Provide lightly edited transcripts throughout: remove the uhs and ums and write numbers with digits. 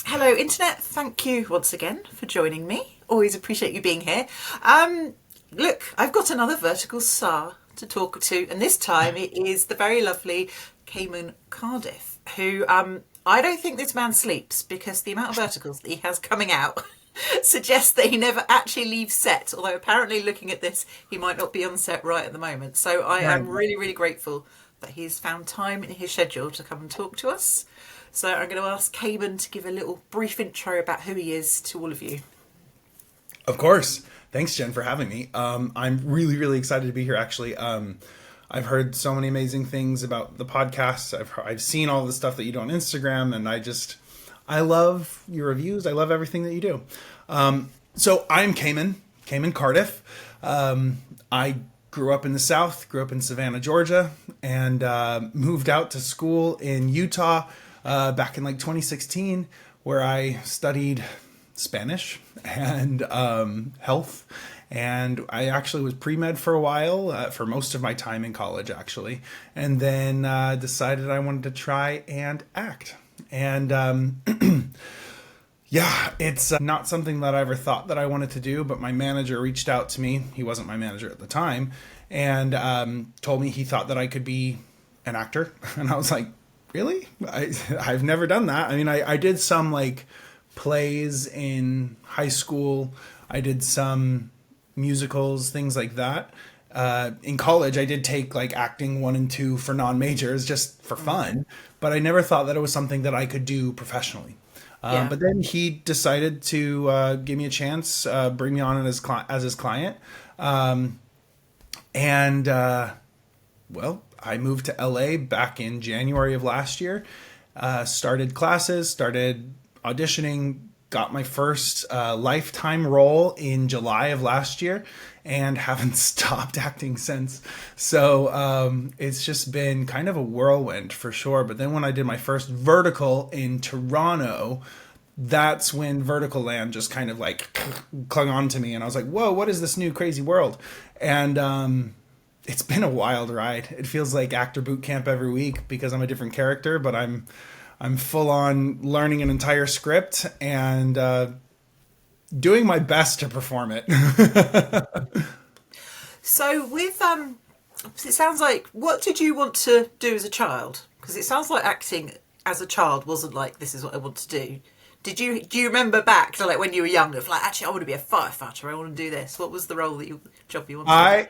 Hello, Internet. Thank you once again for joining me. Always appreciate you being here. Look, I've got another vertical star to talk to, and this time it is the very lovely Cayman Cardiff, who I don't think this man sleeps because the amount of verticals that he has coming out suggests that he never actually leaves set, although apparently looking at this, he might not be on set right at the moment. So I Right. am really, really grateful that he's found time in his schedule to come and talk to us. So I'm going to ask Cayman to give a little brief intro about who he is to all of you. Of course. Thanks, Jen, for having me. I'm really, really excited to be here, actually. I've heard so many amazing things about the podcast. I've seen all the stuff that you do on Instagram, and I love your reviews. I love everything that you do. So I'm Cayman Cardiff. I grew up in the South, grew up in Savannah, Georgia, and moved out to school in Utah back in like 2016, where I studied Spanish and health. And I actually was pre-med for a while, for most of my time in college, actually. And then decided I wanted to try and act. And yeah, it's not something that I ever thought that I wanted to do, but my manager reached out to me. He wasn't my manager at the time, and told me he thought that I could be an actor. And I was like, really? I've never done that. I mean, I did some like plays in high school. I did some musicals, things like that. In college, I did take like acting one and two for non-majors just for fun, but I never thought that it was something that I could do professionally. Yeah. But then he decided to give me a chance, bring me on as his client. And well, I moved to LA back in January of last year, started classes, started auditioning, got my first lifetime role in July of last year, and haven't stopped acting since. So it's just been kind of a whirlwind for sure. But then when I did my first vertical in Toronto, that's when Vertical Land just kind of like clung on to me, and I was like, whoa, what is this new crazy world? And it's been a wild ride. It feels like actor boot camp every week because I'm a different character, but I'm full on learning an entire script and doing my best to perform it. So it sounds like, what did you want to do as a child? Because it sounds like acting as a child wasn't like, this is what I want to do. Do you remember back to like when you were young of like, actually I want to be a firefighter, I want to do this? What was the job you wanted to do? I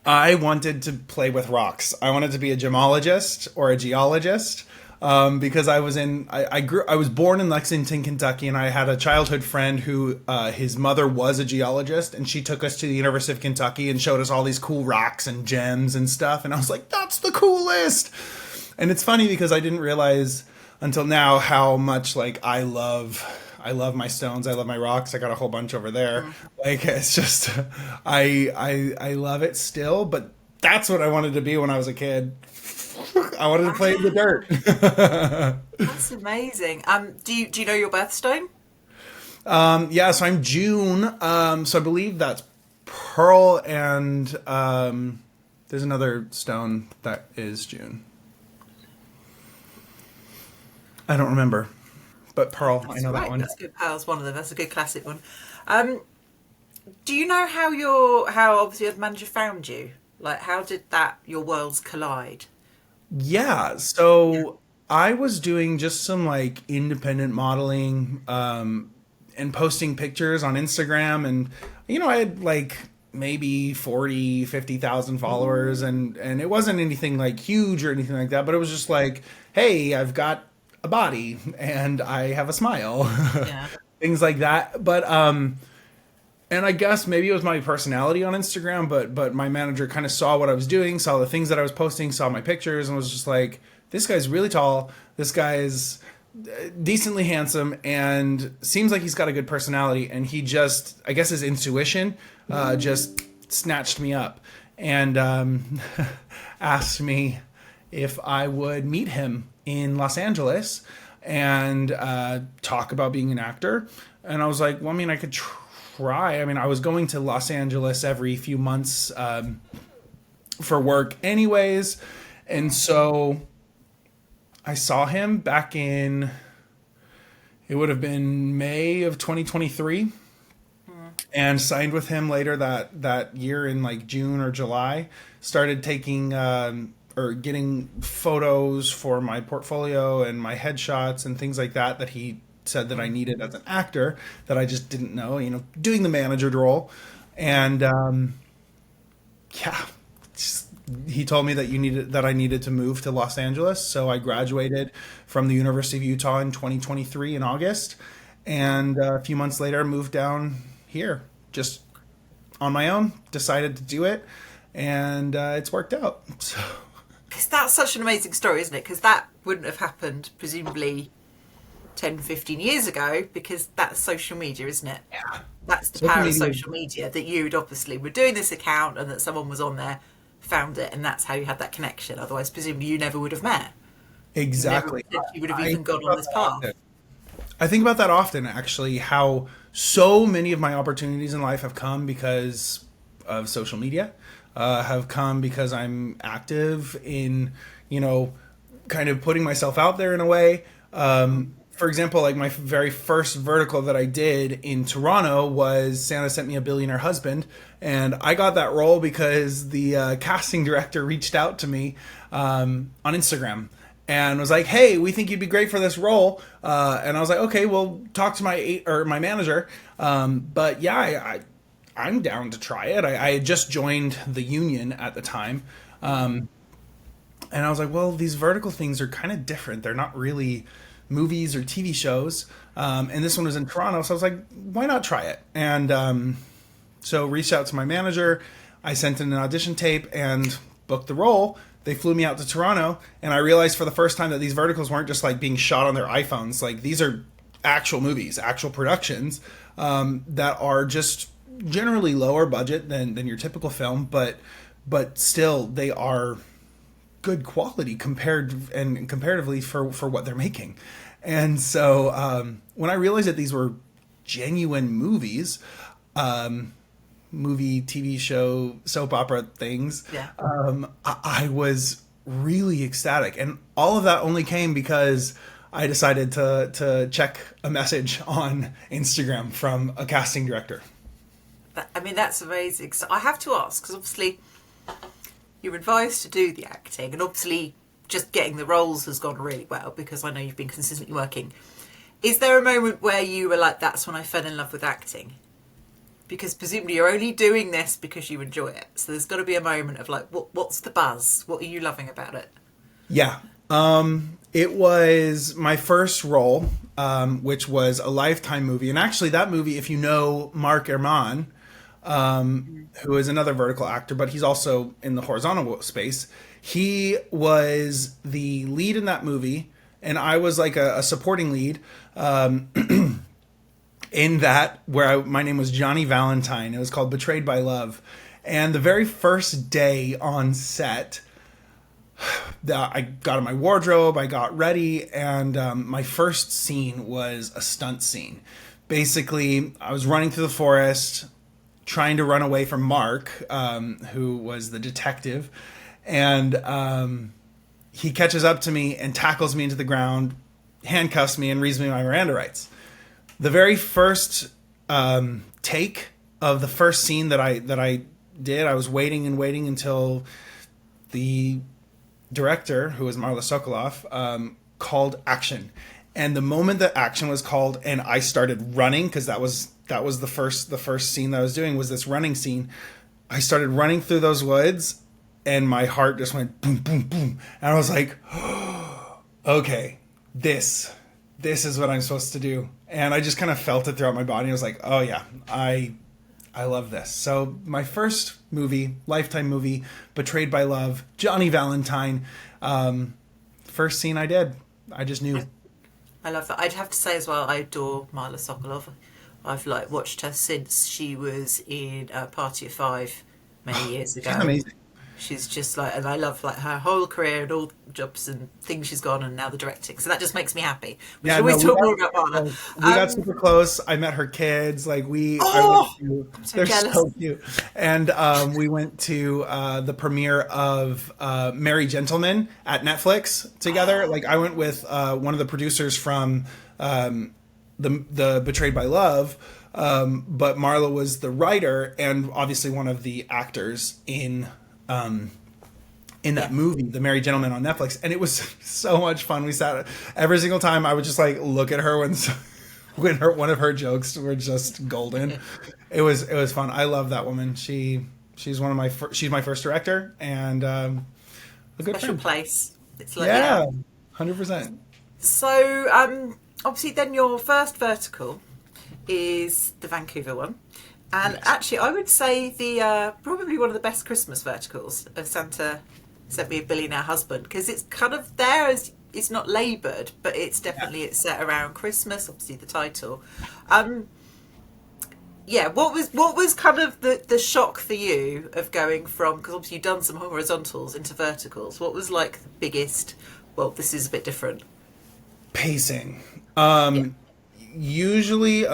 I wanted to play with rocks. I wanted to be a gemologist or a geologist. Because I was born in Lexington, Kentucky, and I had a childhood friend who his mother was a geologist, and she took us to the University of Kentucky and showed us all these cool rocks and gems and stuff, and I was like, that's the coolest. And it's funny because I didn't realize until now how much like I love my stones. I love my rocks. I got a whole bunch over there. Like it's just I love it still, but that's what I wanted to be when I was a kid. I wanted to play in the dirt. That's amazing. Do you know your birthstone? Yeah, so I'm June. So I believe that's Pearl, and there's another stone that is June. I don't remember, but Pearl, I That's know that right. one. That's good. Pearl's one of them. That's a good classic one. Um, do you know how obviously your manager found you? Like, how did that your worlds collide? Yeah, Yeah. so I was doing just some like independent modeling and posting pictures on Instagram, and I had like maybe 40, 50,000 followers, and it wasn't anything like huge or anything like that, but it was just like, hey, I've got a body and I have a smile. Yeah. Things like that. But and I guess maybe it was my personality on Instagram, but my manager kind of saw what I was doing, saw the things that I was posting, saw my pictures, and was just like, "This guy's really tall. This guy is decently handsome, and seems like he's got a good personality." And he just, I guess, his intuition just snatched me up and asked me if I would meet him in Los Angeles and talk about being an actor. And I was like, well, I mean, I could try. I mean, I was going to Los Angeles every few months for work, anyways. And so I saw him back in it would have been May of 2023, and signed with him later that year in like June or July. Started taking or getting photos for my portfolio and my headshots and things like that he said that I needed as an actor that I just didn't know, doing the manager role. And he told me that I needed to move to Los Angeles. So I graduated from the University of Utah in 2023 in August. And a few months later, moved down here just on my own, decided to do it. And it's worked out. So. Because that's such an amazing story, isn't it? Because that wouldn't have happened, presumably, 10, 15 years ago, because that's social media, isn't it? Yeah. That's the power of social media, that you'd obviously were doing this account and that someone was on there, found it, and that's how you had that connection. Otherwise, presumably, you never would have met. Exactly. You would have even gone on this path. I think about that often, actually, how so many of my opportunities in life have come because of social media, have come because I'm active in, kind of putting myself out there in a way. For example, like my very first vertical that I did in Toronto was Santa Sent Me a Billionaire Husband. And I got that role because the casting director reached out to me on Instagram and was like, "Hey, we think you'd be great for this role." And I was like, "Okay, well, talk to my manager." But yeah, I'm down to try it. I had just joined the union at the time. And I was like, well, these vertical things are kind of different. They're not really movies or TV shows. And this one was in Toronto. So I was like, why not try it? And so reached out to my manager. I sent in an audition tape and booked the role. They flew me out to Toronto. And I realized for the first time that these verticals weren't just like being shot on their iPhones. Like these are actual movies, actual productions that are just generally lower budget than your typical film. But still, they are good quality comparatively for what they're making. And so when I realized that these were genuine movies, movie, TV show, soap opera things, I was really ecstatic. And all of that only came because I decided to check a message on Instagram from a casting director. I mean, that's amazing. So I have to ask, because obviously you're advised to do the acting, and obviously just getting the roles has gone really well because I know you've been consistently working. Is there a moment where you were like, that's when I fell in love with acting? Because presumably you're only doing this because you enjoy it. So there's got to be a moment of like, what's the buzz? What are you loving about it? Yeah. It was my first role, which was a Lifetime movie. And actually that movie, if you know Mark Herman, who is another vertical actor, but he's also in the horizontal space. He was the lead in that movie, and I was like a supporting lead in that, where my name was Johnny Valentine. It was called Betrayed by Love. And the very first day on set, I got in my wardrobe, I got ready, and my first scene was a stunt scene. Basically, I was running through the forest, trying to run away from Mark, who was the detective. And he catches up to me and tackles me into the ground, handcuffs me, and reads me my Miranda rights. The very first take of the first scene that I did, I was waiting until the director, who was Marla Sokoloff, called action. And the moment that action was called and I started running, because that was the first scene that I was doing, was this running scene. I started running through those woods and my heart just went boom, boom, boom. And I was like, oh, okay, this is what I'm supposed to do. And I just kind of felt it throughout my body. I was like, oh yeah, I love this. So my first movie, Lifetime movie, Betrayed by Love, Johnny Valentine, first scene I did. I just knew. I love that. I'd have to say as well, I adore Marla Sokolov. I've watched her since she was in Party of Five many years ago. She's amazing. She's just and I love her whole career and all the jobs and things she's gone, and now the directing. So that just makes me happy. We should always talk more about Marla. We got super close. I met her kids. They're jealous. so cute. And we went to the premiere of Merry Gentlemen at Netflix together. I went with one of the producers from the Betrayed by Love, but Marla was the writer and obviously one of the actors in that movie, The Merry Gentleman on Netflix, and it was so much fun. We sat every single time. I would just like look at her when one of her jokes were just golden. It was fun. I love that woman. She's one of my she's my first director and a good Special friend. place. It's like, Yeah, 100%. So obviously, then your first vertical is the Vancouver one. And Yes. actually, I would say the probably one of the best Christmas verticals of Santa Sent Me a Billionaire Husband, because it's kind of there as it's not laboured, but it's definitely it's set around Christmas. Obviously, the title. Yeah, what was kind of the shock for you of going from, because obviously you've done some horizontals into verticals. What was like the biggest? Well, this is a bit different. Pacing. Yeah. Usually,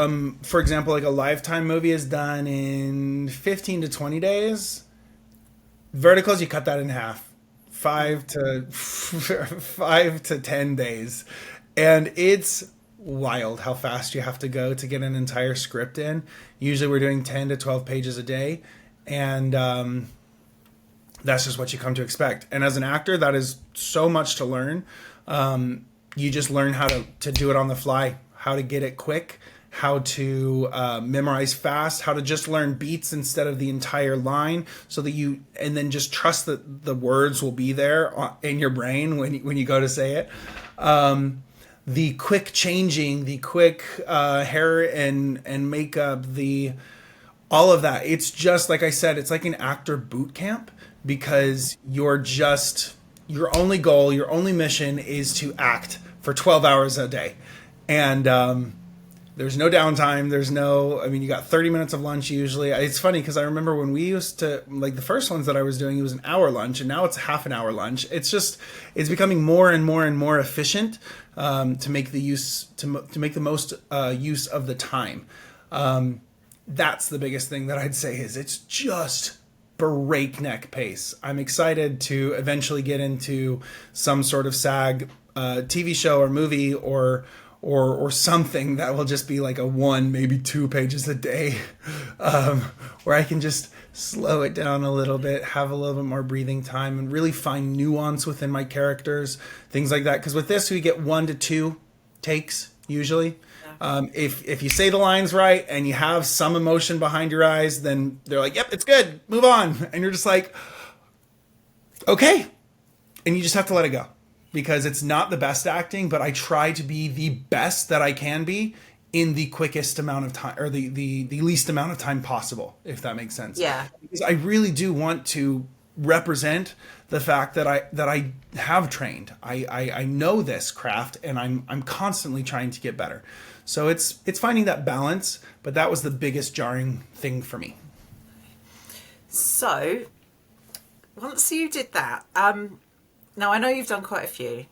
for example, like a Lifetime movie is done in 15 to 20 days. Verticals, you cut that in half. 5 to 10 days. And it's wild how fast you have to go to get an entire script in. Usually we're doing 10 to 12 pages a day. And that's just what you come to expect. And as an actor, that is so much to learn. You just learn how to do it on the fly, how to get it quick, how to memorize fast, how to just learn beats instead of the entire line, so that and then just trust that the words will be there in your brain when you go to say it. The quick changing, the quick hair and makeup, all of that. It's just, like I said, it's like an actor boot camp, because your only goal, your only mission is to act for 12 hours a day. And there's no downtime. You got 30 minutes of lunch usually. It's funny because I remember when we used to, like the first ones that I was doing, it was an hour lunch, and now it's half an hour lunch. It's becoming more and more and more efficient to make the most use of the time. That's the biggest thing that I'd say is it's just breakneck pace. I'm excited to eventually get into some sort of SAG TV show or movie or something that will just be like a 1, maybe 2 pages a day, where I can just slow it down a little bit, have a little bit more breathing time, and really find nuance within my characters, things like that. Because with this, we get 1 to 2 takes usually. If you say the lines right and you have some emotion behind your eyes, then they're like, "Yep, it's good. Move on," and you're just like, "Okay," and you just have to let it go. Because it's not the best acting, but I try to be the best that I can be in the quickest amount of time, or the least amount of time possible, if that makes sense. Yeah. Because I really do want to represent the fact that I have trained. I know this craft, and I'm constantly trying to get better. So it's finding that balance, but that was the biggest jarring thing for me. So once you did that, now I know you've done quite a few,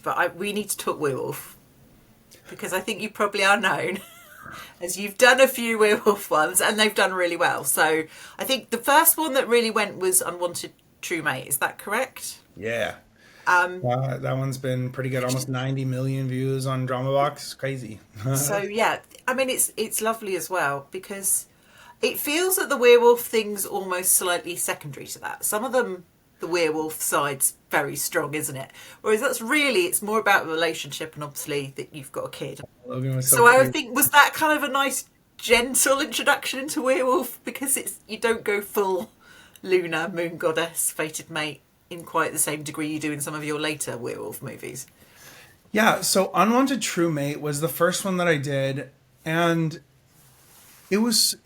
but we need to talk werewolf, because I think you probably are known as you've done a few werewolf ones and they've done really well. So I think the first one that really went was Unwanted True Mate. Is that correct? Yeah. That one's been pretty good. Almost 90 million views on DramaBox. Crazy. So yeah, I mean it's lovely as well, because it feels that the werewolf thing's almost slightly secondary to that. Some of them, the werewolf side's very strong, isn't it? Whereas it's more about the relationship, and obviously that you've got a kid. Logan was So I crazy. think, was that kind of a nice gentle introduction into werewolf, because you don't go full Luna, moon goddess, fated mate in quite the same degree you do in some of your later werewolf movies. Yeah, so Unwanted True Mate was the first one that I did, and it was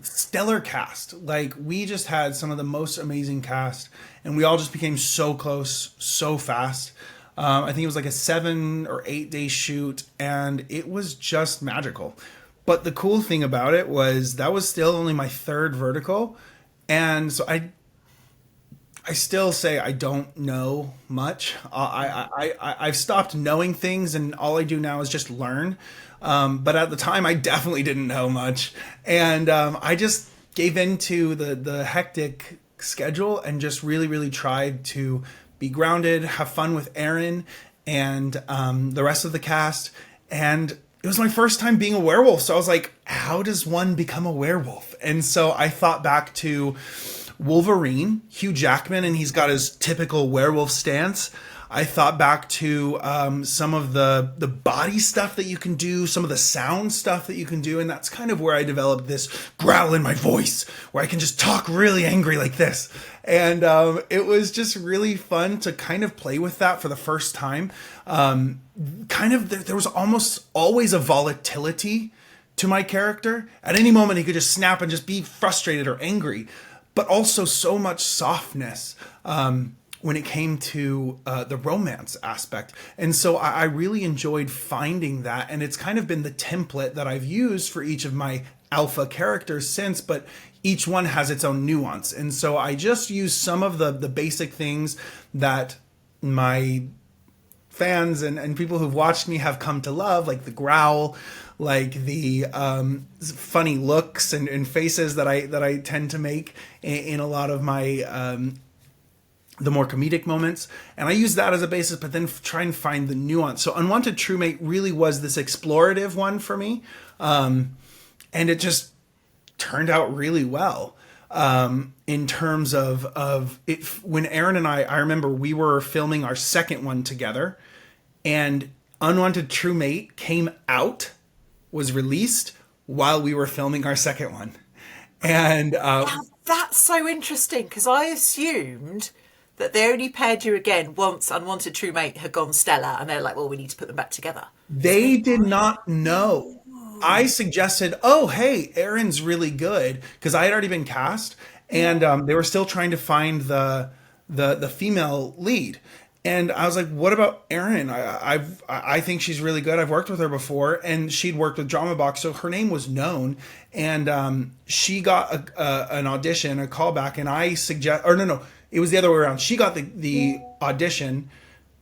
stellar cast. Like, we just had some of the most amazing cast, and we all just became so close so fast. I think it was like a 7 or 8 day shoot, and it was just magical. But the cool thing about it was that was still only my third vertical, and so I still say I don't know much. I've stopped knowing things, and all I do now is just learn. But at the time, I definitely didn't know much, and I just gave into the hectic schedule and just really, really tried to be grounded, have fun with Aaron and the rest of the cast, and it was my first time being a werewolf. So I was like, how does one become a werewolf? And so I thought back to Wolverine, Hugh Jackman, and he's got his typical werewolf stance. I thought back to some of the body stuff that you can do, some of the sound stuff that you can do. And that's kind of where I developed this growl in my voice, where I can just talk really angry like this. And it was just really fun to kind of play with that for the first time. There was almost always a volatility to my character. At any moment, he could just snap and just be frustrated or angry, but also so much softness. When it came to the romance aspect. And so I really enjoyed finding that. And it's kind of been the template that I've used for each of my alpha characters since, but each one has its own nuance. And so I just use some of the basic things that my fans and people who've watched me have come to love, like the growl, like the funny looks and faces that I tend to make in a lot of my the more comedic moments. And I use that as a basis, but then try and find the nuance. So Unwanted True Mate really was this explorative one for me. And it just turned out really well. In terms of it, when Aaron and I remember we were filming our second one together, and Unwanted True Mate came out, was released while we were filming our second one. And Now, that's so interesting, because I assumed that they only paired you again once Unwanted True Mate had gone stellar, and they're like, well, we need to put them back together. They did not know. I suggested, oh, hey, Aaron's really good, because I had already been cast, and they were still trying to find the female lead. And I was like, what about Erin? I think she's really good. I've worked with her before, and she'd worked with Drama Box, so her name was known. And she got an audition, a callback, and I suggest, or no, it was the other way around. She got the audition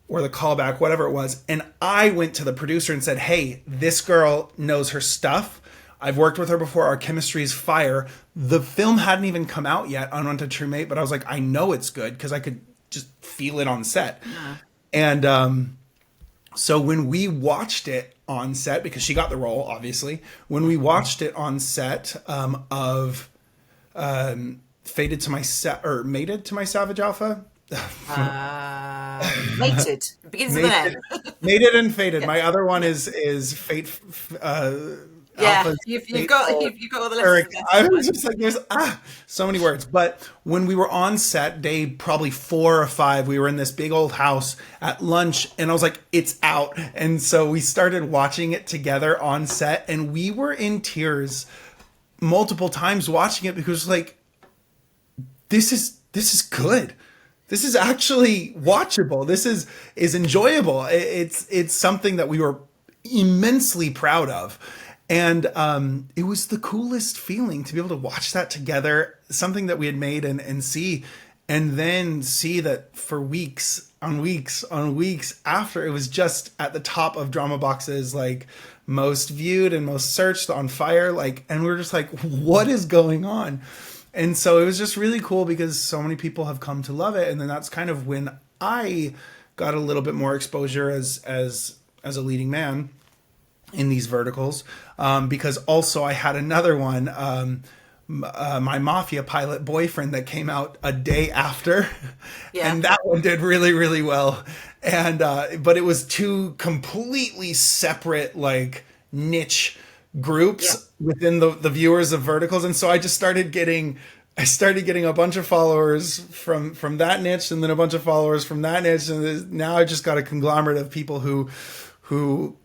or the callback, whatever it was, and I went to the producer and said, hey, this girl knows her stuff. I've worked with her before. Our chemistry is fire. The film hadn't even come out yet, Unwanted True Mate, but I was like, I know it's good because I could just feel it on set. Yeah. And so when we watched it on set, because she got the role, obviously, when we watched it on set of Mated to My Savage Alpha. Mated. Begins with an M. Mated and Fated. Yeah. My other one is Fate. Yeah, you've got all the letters. I was just like, there's so many words. But when we were on set, day probably 4 or 5, we were in this big old house at lunch, and I was like, it's out. And so we started watching it together on set, and we were in tears multiple times watching it because like, this is good. This is actually watchable. This is enjoyable. It's something that we were immensely proud of. And it was the coolest feeling to be able to watch that together, something that we had made and see, and then see that for weeks on weeks on weeks after, it was just at the top of Drama Box's like most viewed and most searched, on fire. Like, and we were just like, what is going on? And so it was just really cool because so many people have come to love it. And then that's kind of when I got a little bit more exposure as a leading man in these verticals, because also I had another one, my Mafia pilot boyfriend, that came out a day after, and that one did really, really well. And but it was 2 completely separate like niche groups within the viewers of verticals, and so I started getting a bunch of followers from that niche, and then a bunch of followers from that niche, and now I just got a conglomerate of people who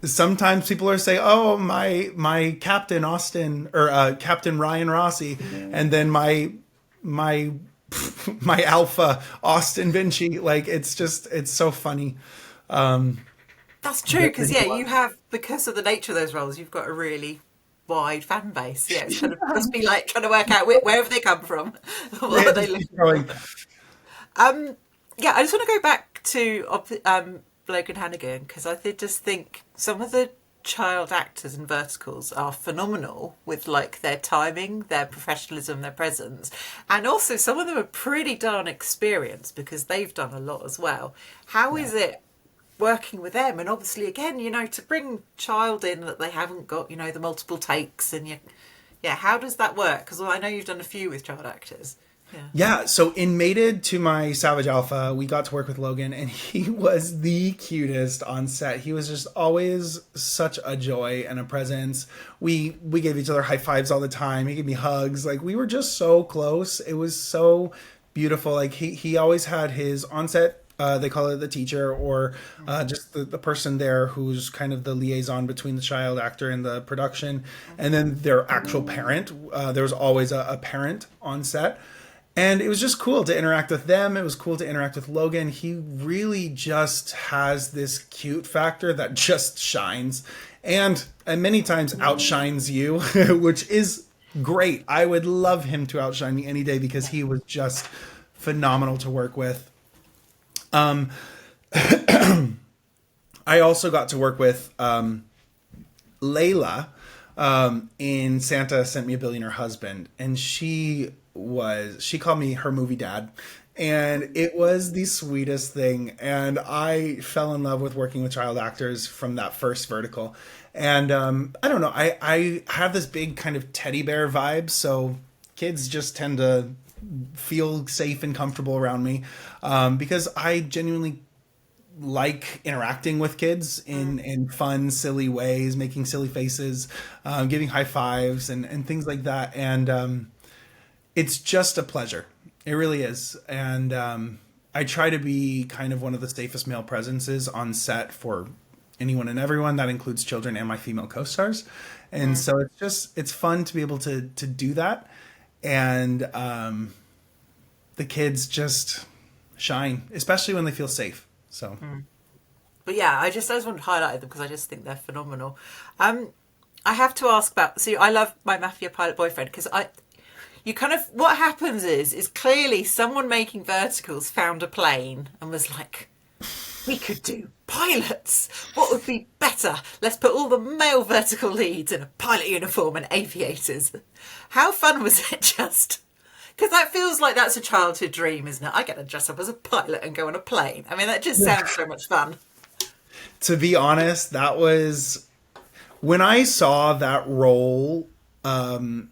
sometimes people are saying, oh, my Captain Austin, or Captain Ryan Rossi, and then my Alpha Austin Vinci. Like, it's so funny. That's true, because you have, because of the nature of those roles, you've got a really wide fan base. Yeah, it's kind of must be like trying to work out where have they come from, what are they looking for. I just want to go back to Logan Hannigan, because I just think some of the child actors in verticals are phenomenal with like their timing, their professionalism, their presence, and also some of them are pretty darn experienced because they've done a lot as well. How is it working with them, and obviously again, to bring child in that they haven't got, the multiple takes, and how does that work? Because I know you've done a few with child actors. Yeah, so in Mated to my Savage Alpha, we got to work with Logan, and he was the cutest on set. He was just always such a joy and a presence. We gave each other high fives all the time. He gave me hugs. Like, we were just so close. It was so beautiful. Like, he always had his on-set, they call it the teacher, or just the person there who's kind of the liaison between the child actor and the production, and then their actual parent. There was always a parent on set. And it was just cool to interact with them. It was cool to interact with Logan. He really just has this cute factor that just shines and many times outshines you, which is great. I would love him to outshine me any day because he was just phenomenal to work with. I also got to work with Layla in Santa Sent Me a Billionaire Husband, and she called me her movie dad, and it was the sweetest thing. And I fell in love with working with child actors from that first vertical. And I don't know, I have this big kind of teddy bear vibe, so kids just tend to feel safe and comfortable around me, because I genuinely like interacting with kids in fun, silly ways, making silly faces, giving high fives and things like that. And it's just a pleasure. It really is. And I try to be kind of one of the safest male presences on set for anyone and everyone. That includes children and my female co-stars. And so it's fun to be able to do that. And the kids just shine, especially when they feel safe. So, But yeah, I just want to highlight them because I just think they're phenomenal. I have to ask about. So I love my Mafia pilot boyfriend because what happens is clearly someone making verticals found a plane and was like, we could do pilots. What would be better? Let's put all the male vertical leads in a pilot uniform and aviators. How fun was it just? Because that feels like that's a childhood dream, isn't it? I get to dress up as a pilot and go on a plane. I mean, that just sounds so much fun. To be honest, that was... When I saw that role in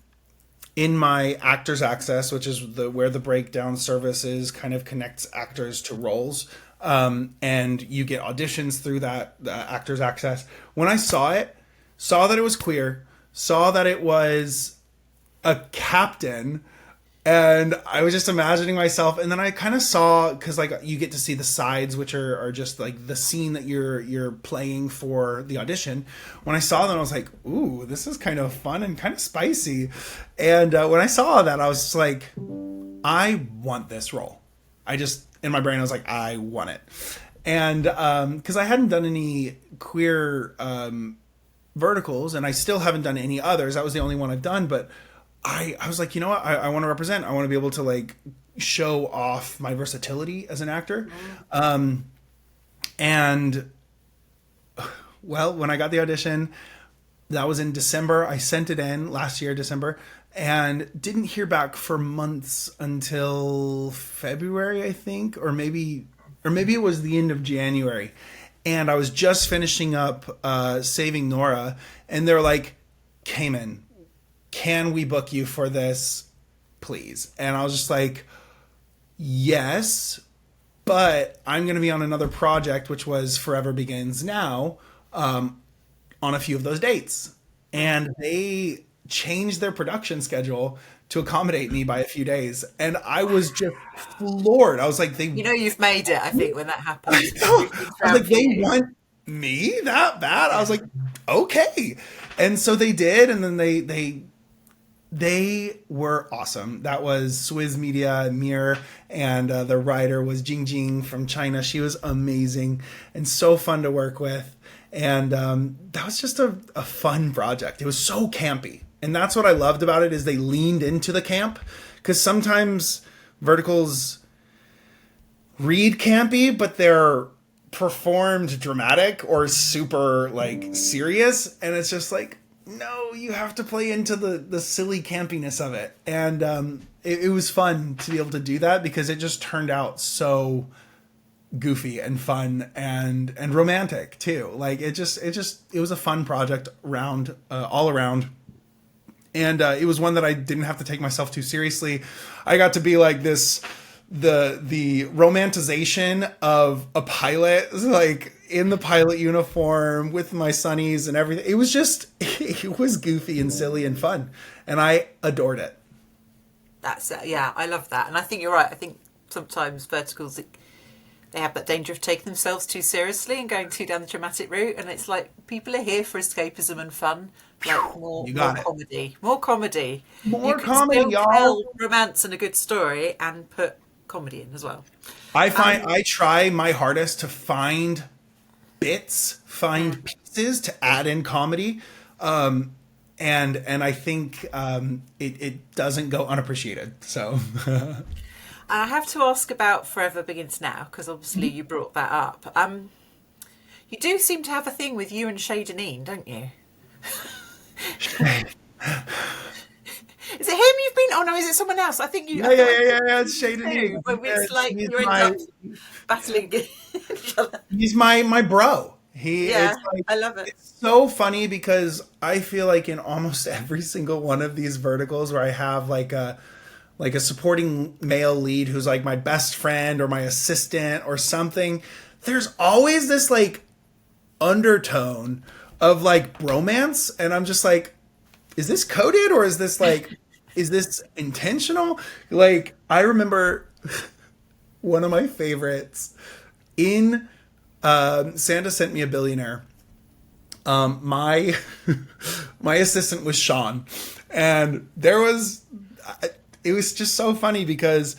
my Actors Access, which is where the breakdown services kind of connects actors to roles, and you get auditions through that Actors Access. When I saw that it was queer, saw that it was a captain... And I was just imagining myself, and then I kind of saw, because like you get to see the sides, which are just like the scene that you're playing for the audition. When I saw them, I was like, "Ooh, this is kind of fun and kind of spicy." And when I saw that, I was just like, "I want this role." In my brain, I was like, "I want it," and because I hadn't done any queer verticals, and I still haven't done any others. That was the only one I've done, but. I was like, you know what? I want to represent. I want to be able to like show off my versatility as an actor. And well, when I got the audition, that was in December. I sent it in last year, December, and didn't hear back for months until February, I think, or maybe it was the end of January. And I was just finishing up Saving Nora, and they're like, Cayman, can we book you for this, please? And I was just like, yes, but I'm going to be on another project, which was Forever Begins Now, on a few of those dates. And they changed their production schedule to accommodate me by a few days. And I was just floored. I was like, you've made it, I think, when that happens. I was like, they want me that bad? I was like, okay. And so they did, and then they were awesome. That was Swizz Media, Mir, and the writer was Jing Jing from China. She was amazing and so fun to work with. And that was just a fun project. It was so campy. And that's what I loved about it, is they leaned into the camp. Because sometimes verticals read campy, but they're performed dramatic or super like serious. And it's just like, no, you have to play into the silly campiness of it. And it was fun to be able to do that because it just turned out so goofy and fun and romantic too. Like it was a fun project all around. And it was one that I didn't have to take myself too seriously. I got to be like the romanticization of a pilot, like in the pilot uniform with my sunnies and everything. It was goofy and silly and fun, and I adored it. That's yeah, I love that, and I think you're right. I think sometimes verticals, they have that danger of taking themselves too seriously and going too down the dramatic route, and it's like people are here for escapism and fun. Like more comedy, more comedy, more comedy, y'all. Tell romance and a good story, and put comedy in as well. I try my hardest to find pieces to add in comedy, and I think it doesn't go unappreciated. So I have to ask about Forever Begins Now, because obviously you brought that up. You do seem to have a thing with you and Shay Deneen, don't you? Is it him you've been? Oh no, is it someone else? I think you. Yeah. It's Shay Deneen. It's like you're up battling each other. He's my bro. I love it. It's so funny because I feel like in almost every single one of these verticals where I have like a supporting male lead who's like my best friend or my assistant or something, there's always this like undertone of like bromance, and I'm just like, is this coded or is this like, is this intentional? Like, I remember one of my favorites in Santa Sent Me a Billionaire. My assistant was Sean, and it was just so funny because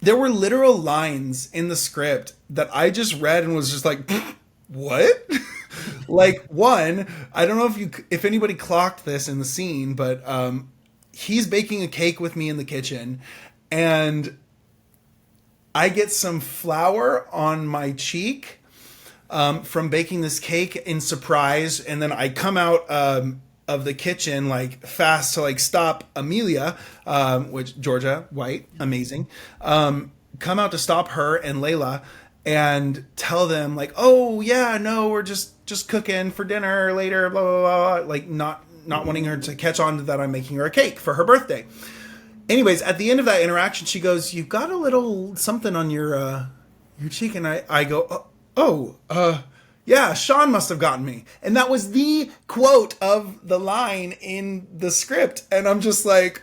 there were literal lines in the script that I just read and was just like, what? Like, one, I don't know if anybody clocked this in the scene, but he's baking a cake with me in the kitchen, and I get some flour on my cheek from baking this cake in surprise, and then I come out of the kitchen like fast to like stop Amelia, which Georgia White, amazing, come out to stop her and Layla, and tell them like, oh yeah, no, we're just cooking for dinner later, blah blah blah, like not wanting her to catch on to that I'm making her a cake for her birthday. Anyways, at the end of that interaction, she goes, "You've got a little something on your cheek," and I go, yeah, Sean must have gotten me. And that was the quote of the line in the script. And I'm just like,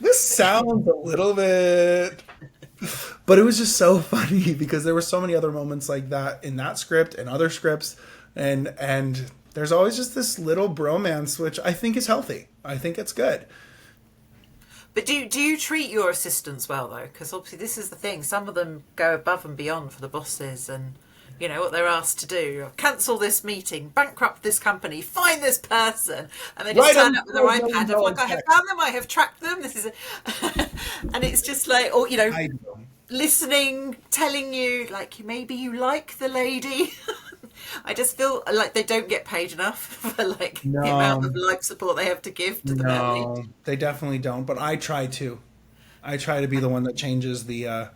this sounds a little bit... But it was just so funny because there were so many other moments like that in that script and other scripts. And there's always just this little bromance, which I think is healthy. I think it's good. But do you treat your assistants well, though? Because obviously this is the thing. Some of them go above and beyond for the bosses and... you know, what they're asked to do. Cancel this meeting, bankrupt this company, find this person. And they just turn up with their iPad. I'm like, I have found them, I have tracked them. This is and it's just like, or, you know, listening, telling you, like, maybe you like the lady. I just feel like they don't get paid enough for, like, the amount of life support they have to give to the male lead. They definitely don't, but I try to. I try to be the one that changes the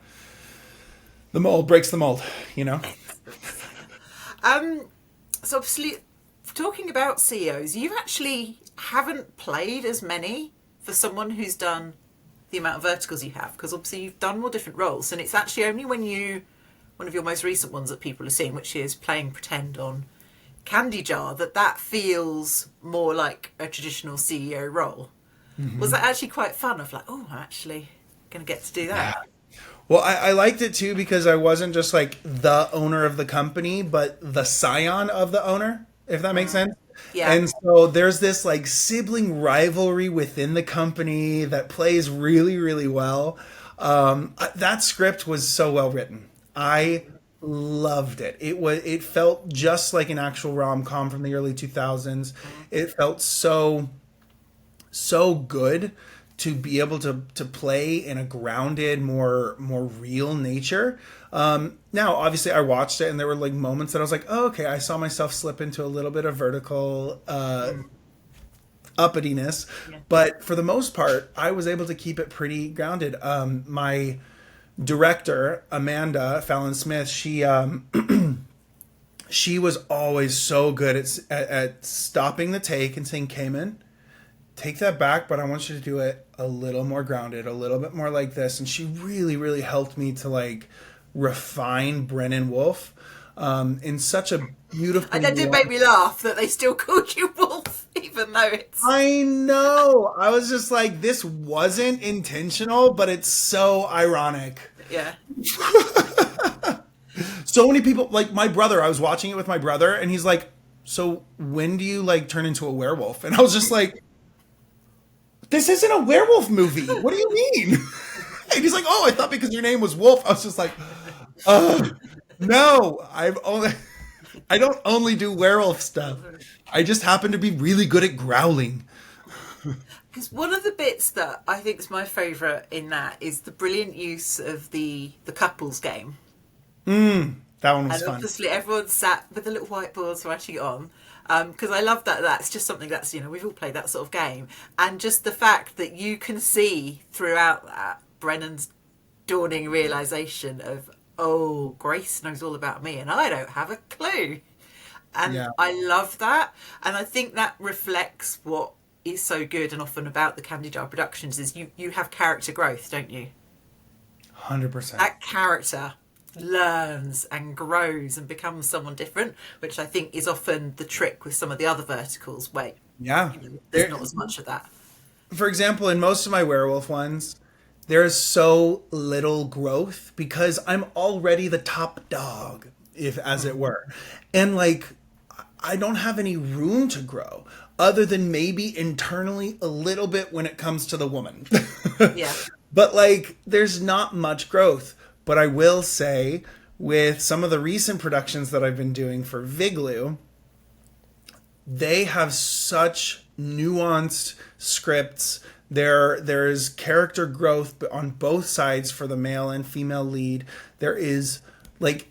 mold, breaks the mold, you know? So obviously, talking about CEOs, you actually haven't played as many for someone who's done the amount of verticals you have, because obviously you've done more different roles, and it's actually only one of your most recent ones that people are seeing, which is playing pretend on Candy Jar, that feels more like a traditional CEO role. Mm-hmm. Was that actually quite fun of like, oh, I'm actually going to get to do that? Yeah. Well, I liked it too because I wasn't just like the owner of the company, but the scion of the owner, if that makes sense. Yeah. And so there's this like sibling rivalry within the company that plays really, really well. That script was so well written. I loved it. It felt just like an actual rom-com from the early 2000s. It felt so good to be able to play in a grounded, more real nature. Now, obviously, I watched it, and there were like moments that I was like, "Oh, okay." I saw myself slip into a little bit of vertical uppityness, but for the most part, I was able to keep it pretty grounded. My director, Amanda Fallon Smith, she was always so good at stopping the take and saying, Cayman, take that back, but I want you to do it a little more grounded, a little bit more like this. And she really, really helped me to like refine Brennan Wolf in such a beautiful And that did make me laugh that they still called you Wolf, even though it's... I know. I was just like, this wasn't intentional, but it's so ironic. Yeah. So many people, like my brother, I was watching it with my brother, and he's like, so when do you like turn into a werewolf? And I was just like, this isn't a werewolf movie. What do you mean? And he's like, oh, I thought because your name was Wolf. I was just like, no, I don't only do werewolf stuff. I just happen to be really good at growling. Because one of the bits that I think is my favourite in that is the brilliant use of the couples game. That one was and fun. Obviously everyone sat with the little whiteboards writing it on. Because I love that that's just something that's, we've all played that sort of game. And just the fact that you can see throughout that Brennan's dawning realisation of, oh, Grace knows all about me and I don't have a clue. And yeah. I love that. And I think that reflects what is so good and often about the Candy Jar Productions is you have character growth, don't you? 100%. That character learns and grows and becomes someone different, which I think is often the trick with some of the other verticals where there's not as much of that. For example, in most of my werewolf ones, there's so little growth because I'm already the top dog, if as it were. And like, I don't have any room to grow other than maybe internally a little bit when it comes to the woman. Yeah. But like, there's not much growth. But I will say, with some of the recent productions that I've been doing for Viglu, they have such nuanced scripts. There's character growth on both sides for the male and female lead. There is, like,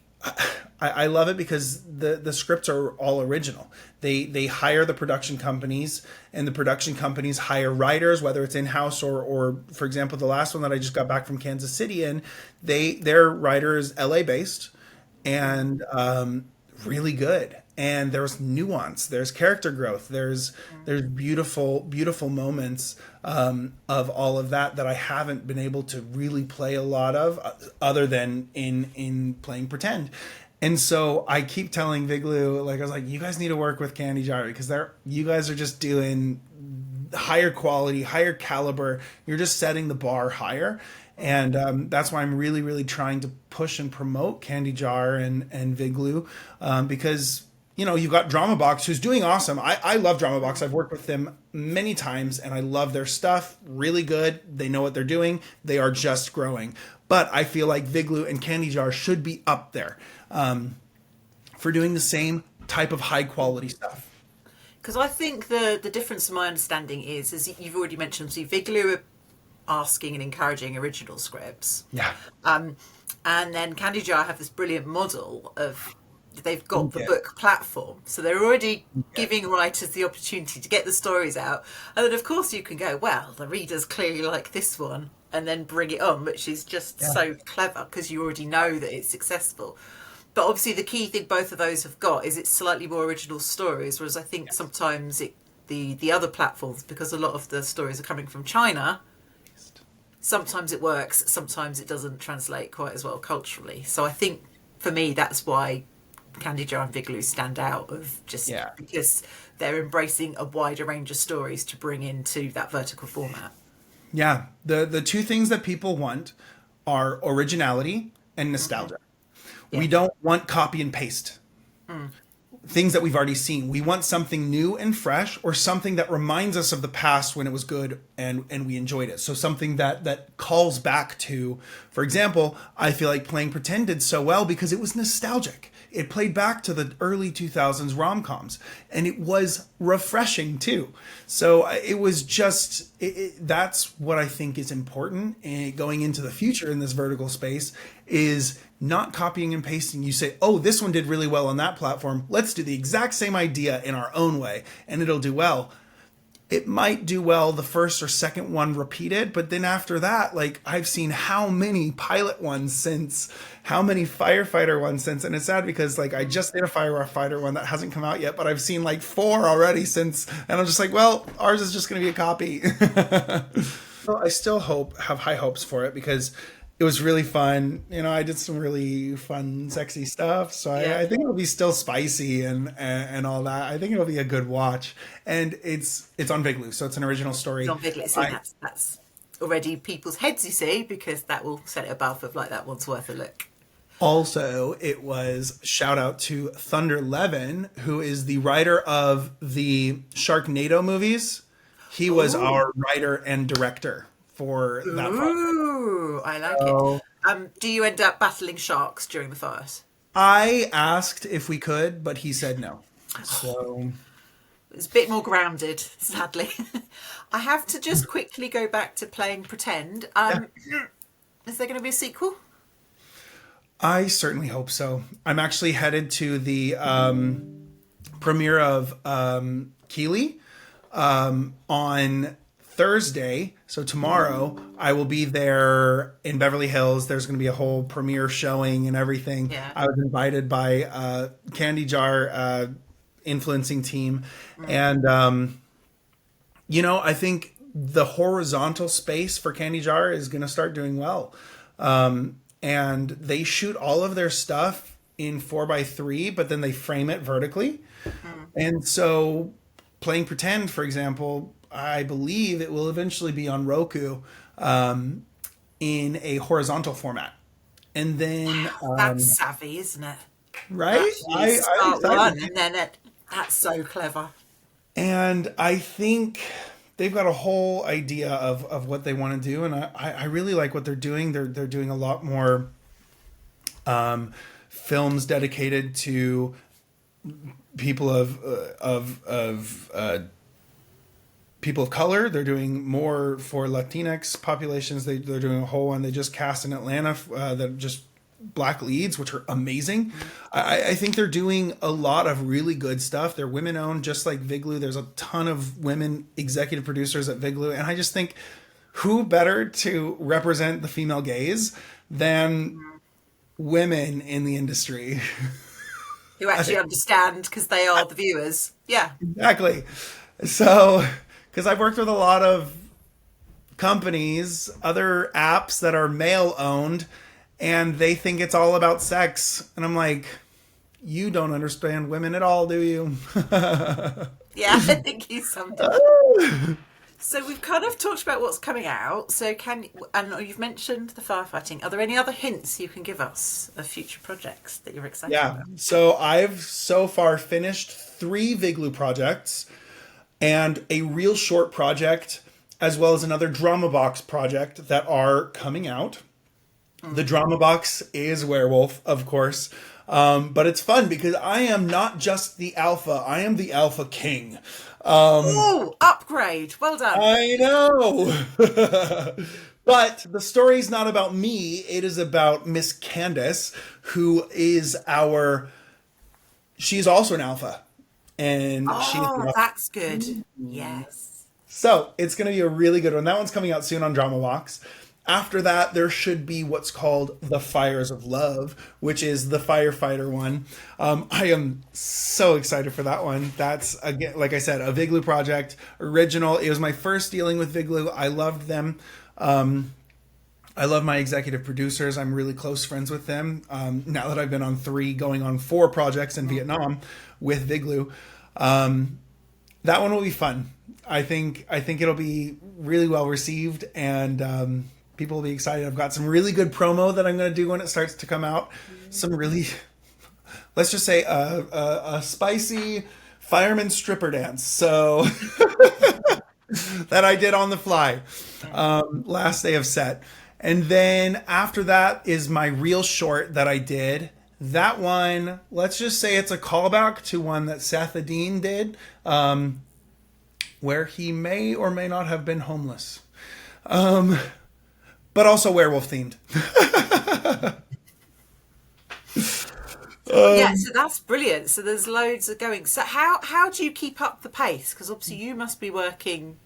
I love it because the scripts are all original. They hire the production companies, and the production companies hire writers, whether it's in-house or for example, the last one that I just got back from Kansas City in, their writer is LA based and really good. And there's nuance, there's character growth, there's beautiful, beautiful moments of all of that I haven't been able to really play a lot of other than in playing pretend. And so I keep telling Viglu, like I was like, you guys need to work with Candy Jar because you guys are just doing higher quality, higher caliber. You're just setting the bar higher. And that's why I'm really, really trying to push and promote Candy Jar and Viglu because, you've got Drama Box who's doing awesome. I love Drama Box. I've worked with them many times and I love their stuff. Really good. They know what they're doing. They are just growing. But I feel like Viglu and Candy Jar should be up there for doing the same type of high quality stuff. Because I think the difference in my understanding is, as you've already mentioned, see, Viglu are asking and encouraging original scripts. Yeah. And then Candy Jar have this brilliant model of they've got the book platform. So they're already giving writers the opportunity to get the stories out. And then, of course, you can go, well, the readers clearly like this one, and then bring it on, which is just so clever because you already know that it's successful. But obviously the key thing both of those have got is it's slightly more original stories, whereas I think sometimes the other platforms, because a lot of the stories are coming from China, sometimes it works, sometimes it doesn't translate quite as well culturally. So I think for me that's why Candy Jar and Viglu stand out of just because they're embracing a wider range of stories to bring into that vertical format. Yeah. The two things that people want are originality and nostalgia. Yeah. We don't want copy and paste. Things that we've already seen. We want something new and fresh, or something that reminds us of the past when it was good and we enjoyed it. So something that calls back to, for example, I feel like Playing Pretend did so well because it was nostalgic. It played back to the early 2000s rom-coms, and it was refreshing too. So it was just, that's what I think is important going into the future in this vertical space, is not copying and pasting. You say, oh, this one did really well on that platform. Let's do the exact same idea in our own way, and it'll do well. it might do well the first or second one repeated, but then after that, like I've seen how many pilot ones since, how many firefighter ones since, and it's sad because like I just did a firefighter one that hasn't come out yet, but I've seen like 4 already since, and I'm just like, well, ours is just going to be a copy. Well, I still have high hopes for it because it was really fun. You know, I did some really fun, sexy stuff. So I think it'll be still spicy and all that. I think it'll be a good watch. And it's on Viglu, so it's an original story. It's on Viglu, so that's already people's heads, you see, because that will set it above of like that one's worth a look. Also, it was shout out to Thunder Levin, who is the writer of the Sharknado movies. He was our writer and director for that project. Ooh, I like it. Do you end up battling sharks during the fires? I asked if we could, but he said no. So it's a bit more grounded, sadly. I have to just quickly go back to playing pretend. Is there going to be a sequel? I certainly hope so. I'm actually headed to the premiere of Keeley on Thursday. So tomorrow I will be there in Beverly Hills. There's going to be a whole premiere showing and everything. Yeah. I was invited by Candy Jar influencing team. And, you know, I think the horizontal space for Candy Jar is going to start doing well. And they shoot all of their stuff in 4:3, but then they frame it vertically. And so playing pretend, for example, I believe it will eventually be on Roku in a horizontal format. And then that's savvy, isn't it? Right? I start one and then that's so clever. And I think they've got a whole idea of what they want to do, and I really like what they're doing. They're doing a lot more films dedicated to people of people of color. They're doing more for Latinx populations. They're doing a whole one. They just cast in Atlanta that just black leads, which are amazing. I think they're doing a lot of really good stuff. They're women owned, just like Viglu. There's a ton of women executive producers at Viglu. And I just think who better to represent the female gaze than women in the industry? Who actually understand because they are the viewers. Yeah. Exactly. So, because I've worked with a lot of companies, other apps that are male owned, and they think it's all about sex. And I'm like, you don't understand women at all, do you? Yeah, I think you sometimes. So we've kind of talked about what's coming out. So and you've mentioned the firefighting. Are there any other hints you can give us of future projects that you're excited about? Yeah, so I've so far finished 3 Viglu projects and a real short project, as well as another drama box project that are coming out. The drama box is Werewolf, of course. But it's fun because I am not just the alpha. I am the alpha king. Upgrade. Well done. I know. But the story's not about me. It is about Miss Candace, who is she's also an alpha. And that's good. Yes. So it's going to be a really good one. That one's coming out soon on Drama Box. After that, there should be what's called The Fires of Love, which is the firefighter one. I am so excited for that one. That's, again, like I said, a Viglu project, original. It was my first dealing with Viglu. I loved them. I love my executive producers. I'm really close friends with them. Now that I've been on 3, going on 4 projects in Vietnam with Viglu, that one will be fun. I think it'll be really well received, and people will be excited. I've got some really good promo that I'm going to do when it starts to come out. Some really, let's just say, a spicy fireman stripper dance. So that I did on the fly last day of set. And then after that is my real short that I did. That one, let's just say it's a callback to one that Seth Adine did, where he may or may not have been homeless. But also werewolf themed. Yeah, so that's brilliant. So there's loads of going. So how do you keep up the pace? Because obviously you must be working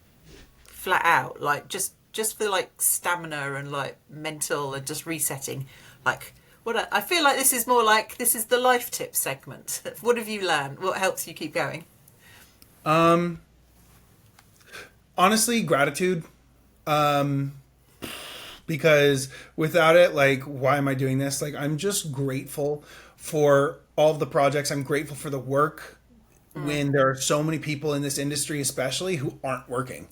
flat out, like just for like stamina and like mental and just resetting. Like I feel like this is more like this is the life tip segment. What have you learned? What helps you keep going? Honestly, gratitude. Because without it, like, why am I doing this? Like, I'm just grateful for all of the projects. I'm grateful for the work when there are so many people in this industry, especially who aren't working.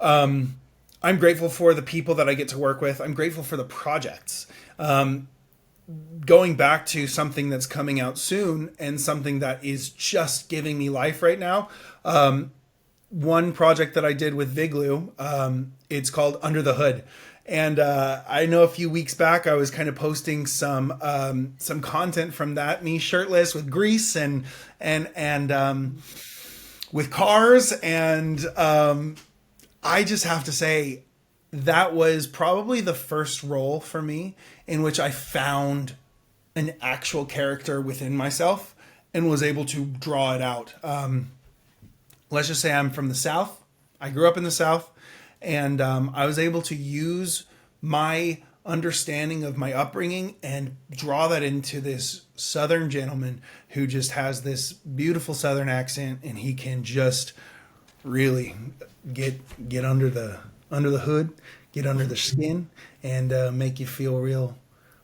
I'm grateful for the people that I get to work with. I'm grateful for the projects. Going back to something that's coming out soon and something that is just giving me life right now. One project that I did with Viglu, it's called Under the Hood. And I know a few weeks back I was kind of posting some content from that, me shirtless with grease and with cars, and I just have to say that was probably the first role for me in which I found an actual character within myself and was able to draw it out. Let's just say I'm from the South. I grew up in the South, and I was able to use my understanding of my upbringing and draw that into this Southern gentleman who just has this beautiful Southern accent, and he can just really get under the hood, get under the skin, and make you feel real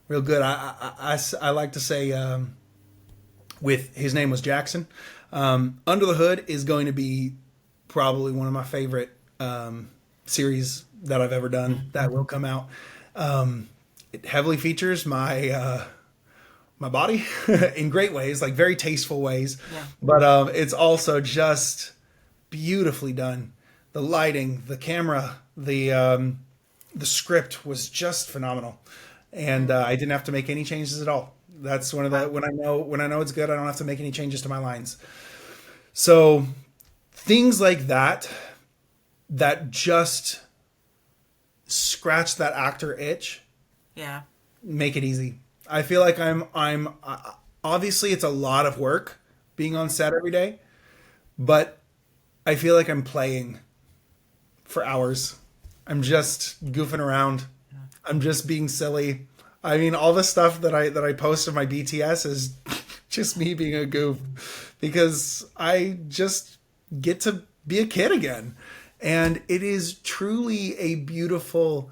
good. I like to say, with his name was Jackson. Under the Hood is going to be probably one of my favorite series that I've ever done that will come out. It heavily features my body in great ways, like very tasteful ways. Yeah. But it's also just beautifully done. The lighting, the camera, the script was just phenomenal, and I didn't have to make any changes at all. That's one of the when I know it's good, I don't have to make any changes to my lines. So things like that just scratch that actor itch. Yeah. Make it easy. I feel like I'm obviously it's a lot of work being on set every day, but I feel like I'm playing for hours. I'm just goofing around. I'm just being silly. I mean, all the stuff that I post of my BTS is just me being a goof because I just get to be a kid again. And it is truly a beautiful,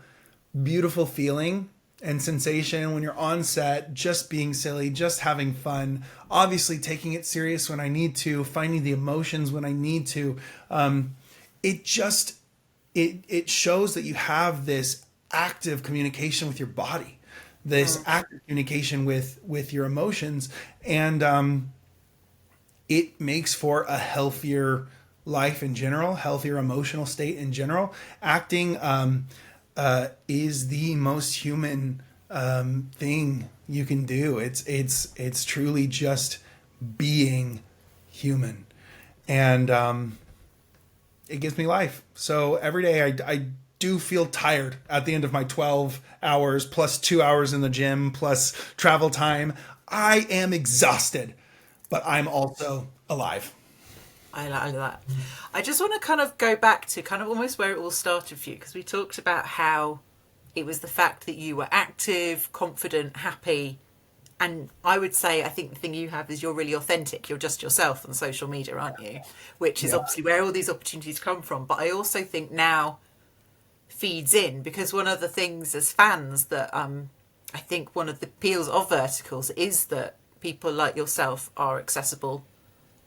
beautiful feeling and sensation when you're on set, just being silly, just having fun, obviously taking it serious when I need to, finding the emotions when I need to. It shows that you have this active communication with your body, this active communication with your emotions, and it makes for a healthier life in general, healthier emotional state in general. Acting is the most human thing you can do. It's truly just being human, and it gives me life. So every day I do feel tired at the end of my 12 hours plus 2 hours in the gym plus travel time. I am exhausted, but I'm also alive. I like that. I just want to kind of go back to kind of almost where it all started for you, because we talked about how it was the fact that you were active, confident, happy. And I would say, I think the thing you have is you're really authentic. You're just yourself on social media, aren't you? Which is obviously where all these opportunities come from. But I also think now feeds in, because one of the things as fans that I think one of the appeals of Verticals is that people like yourself are accessible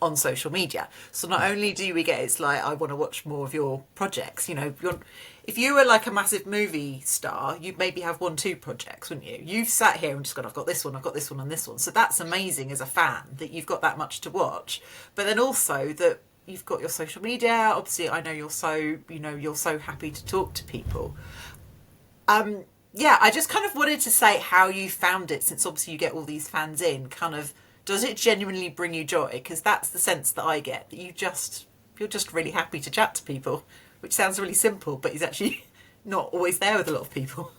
on social media. So not only do we get, it's like, I want to watch more of your projects. You know, if you were like a massive movie star, you'd maybe have 1-2 projects, wouldn't you? You've sat here and just gone, I've got this one, and this one. So that's amazing as a fan that you've got that much to watch. But then also that you've got your social media. Obviously, I know you're so happy to talk to people. Yeah, I just kind of wanted to say how you found it, since obviously you get all these fans in, kind of, does it genuinely bring you joy? Because that's the sense that I get, that you're just really happy to chat to people, which sounds really simple, but is actually not always there with a lot of people.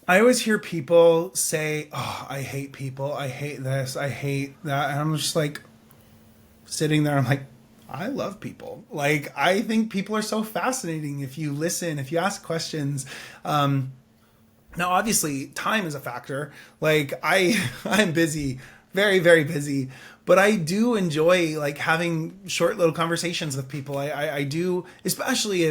I always hear people say, "Oh, I hate people. I hate this. I hate that." And I'm just like sitting there. I'm like, I love people. Like, I think people are so fascinating if you listen, if you ask questions. Now, obviously, time is a factor. Like, I'm busy, very, very busy, but I do enjoy like having short little conversations with people. I do, especially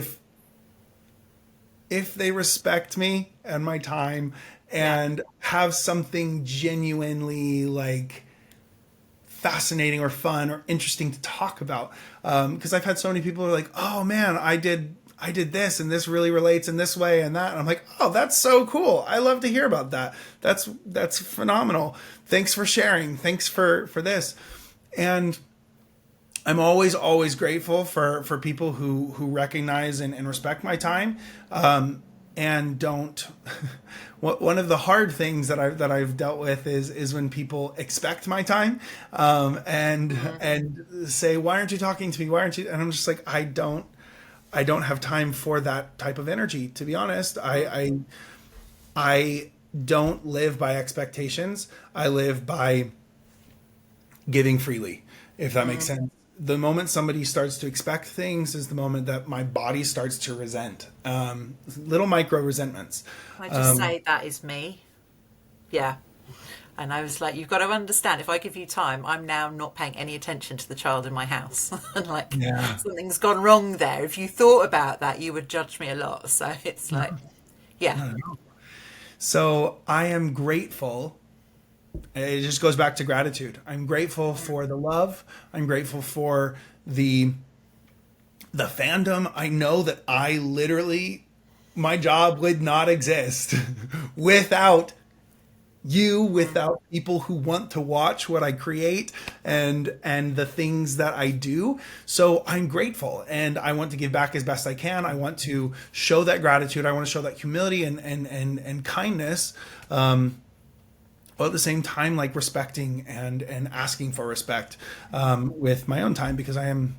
if they respect me and my time Yeah. and have something genuinely like fascinating or fun or interesting to talk about. Because I've had so many people who are like, "Oh man, I did this and this really relates in this way and that," and I'm like, "Oh, that's so cool. I love to hear about that. That's phenomenal. Thanks for sharing. Thanks for this." And I'm always grateful for people who recognize and respect my time, and don't. One of the hard things that I've dealt with is when people expect my time, and say, "Why aren't you talking to me? Why aren't you?" And I'm just like, I don't have time for that type of energy. To be honest, I don't live by expectations. I live by giving freely, if that makes sense. The moment somebody starts to expect things is the moment that my body starts to resent, little micro resentments. I just say that is me. Yeah. And I was like, you've got to understand, if I give you time, I'm now not paying any attention to the child in my house. And like, Yeah. something's gone wrong there. If you thought about that, you would judge me a lot. So it's like, yeah. So I am grateful. It just goes back to gratitude. I'm grateful for the love. I'm grateful for the fandom. I know that I literally, my job would not exist without you, without people who want to watch what I create and the things that I do. So I'm grateful and I want to give back as best I can. I want to show that gratitude. I want to show that humility and kindness. But at the same time, like respecting and asking for respect, with my own time, because I'm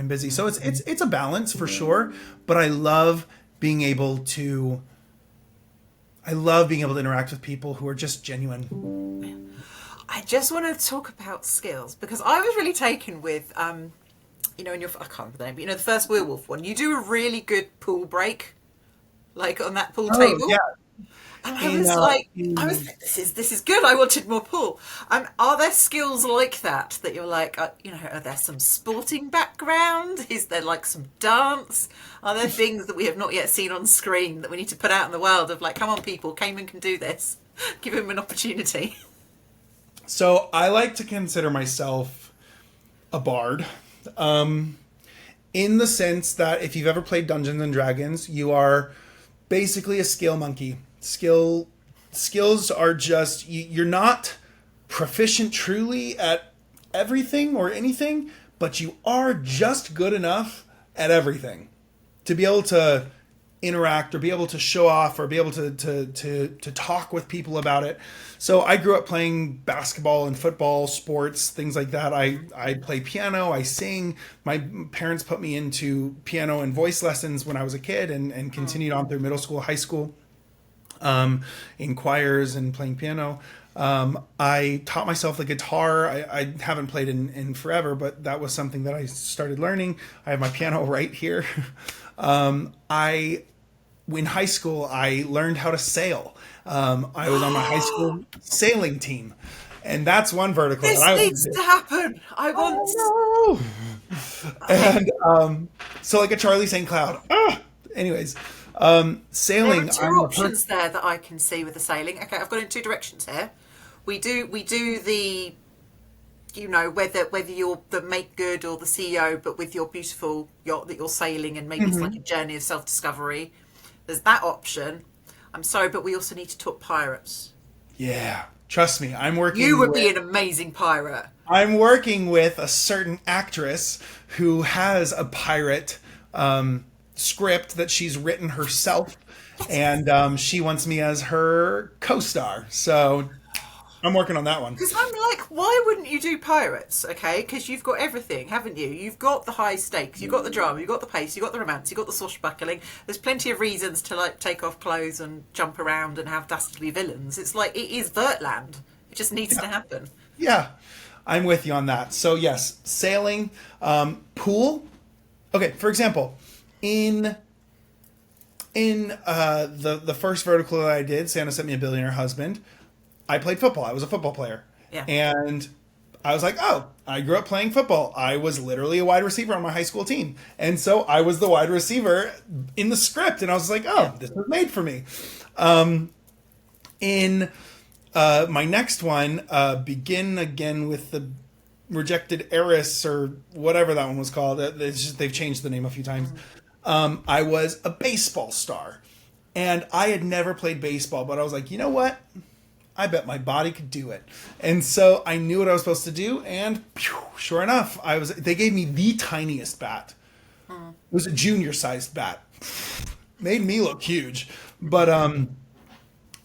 busy. So it's a balance for sure. But I love being able to interact with people who are just genuine. I just want to talk about skills because I was really taken with, in your, I can't remember the name, but the first werewolf one, you do a really good pool break, like on that pool Oh table. yeah. And I was like, this is good. I wanted more pool. Are there skills like that you're like, are there some sporting background? Is there like some dance? Are there things that we have not yet seen on screen that we need to put out in the world of like, come on, people, Cayman can do this. Give him an opportunity. So I like to consider myself a bard, in the sense that if you've ever played Dungeons and Dragons, you are basically a skill monkey. Skills are just, you're not proficient truly at everything or anything, but you are just good enough at everything to be able to interact or be able to show off or be able to talk with people about it. So I grew up playing basketball and football, sports, things like that. I play piano, I sing. My parents put me into piano and voice lessons when I was a kid and continued on through middle school, high school, in choirs and playing piano. I taught myself the guitar. I haven't played in forever, but that was something that I started learning. I have my piano right here. In high school, I learned how to sail. I was on my high school sailing team, and that's one vertical This that I needs was to happen. I want. Oh, no. And so like a Charlie St. Cloud. Anyways, There are sailing. two options there that I can see with the sailing. Okay, I've got it in two directions here. We do the, whether you're the make good or the CEO, but with your beautiful yacht that you're sailing, and maybe it's like a journey of self-discovery. There's that option. I'm sorry, but we also need to talk pirates. Yeah, trust me, I'm working. You would be an amazing pirate. I'm working with a certain actress who has a pirate script that she's written herself, and she wants me as her co-star. So I'm working on that one. Because I'm like, why wouldn't you do pirates? Okay, because you've got everything, haven't you? You've got the high stakes, you've got the drama, you've got the pace, you've got the romance, you've got the swashbuckling. There's plenty of reasons to like take off clothes and jump around and have dastardly villains. It's like it is Vertland. It just needs to happen. Yeah, I'm with you on that. So yes, sailing, pool. Okay, for example, in the first vertical that I did, Santa Sent Me a Billionaire Husband, I played football. I was a football player. Yeah. And I was like, oh, I grew up playing football. I was literally a wide receiver on my high school team. And so I was the wide receiver in the script. And I was like, oh, this was made for me. In my next one, Begin Again with the Rejected Heiress, or whatever that one was called. They've changed the name a few times. I was a baseball star. And I had never played baseball, but I was like, you know what? I bet my body could do it. And so I knew what I was supposed to do, and sure enough, they gave me the tiniest bat. It was a junior-sized bat. Made me look huge. But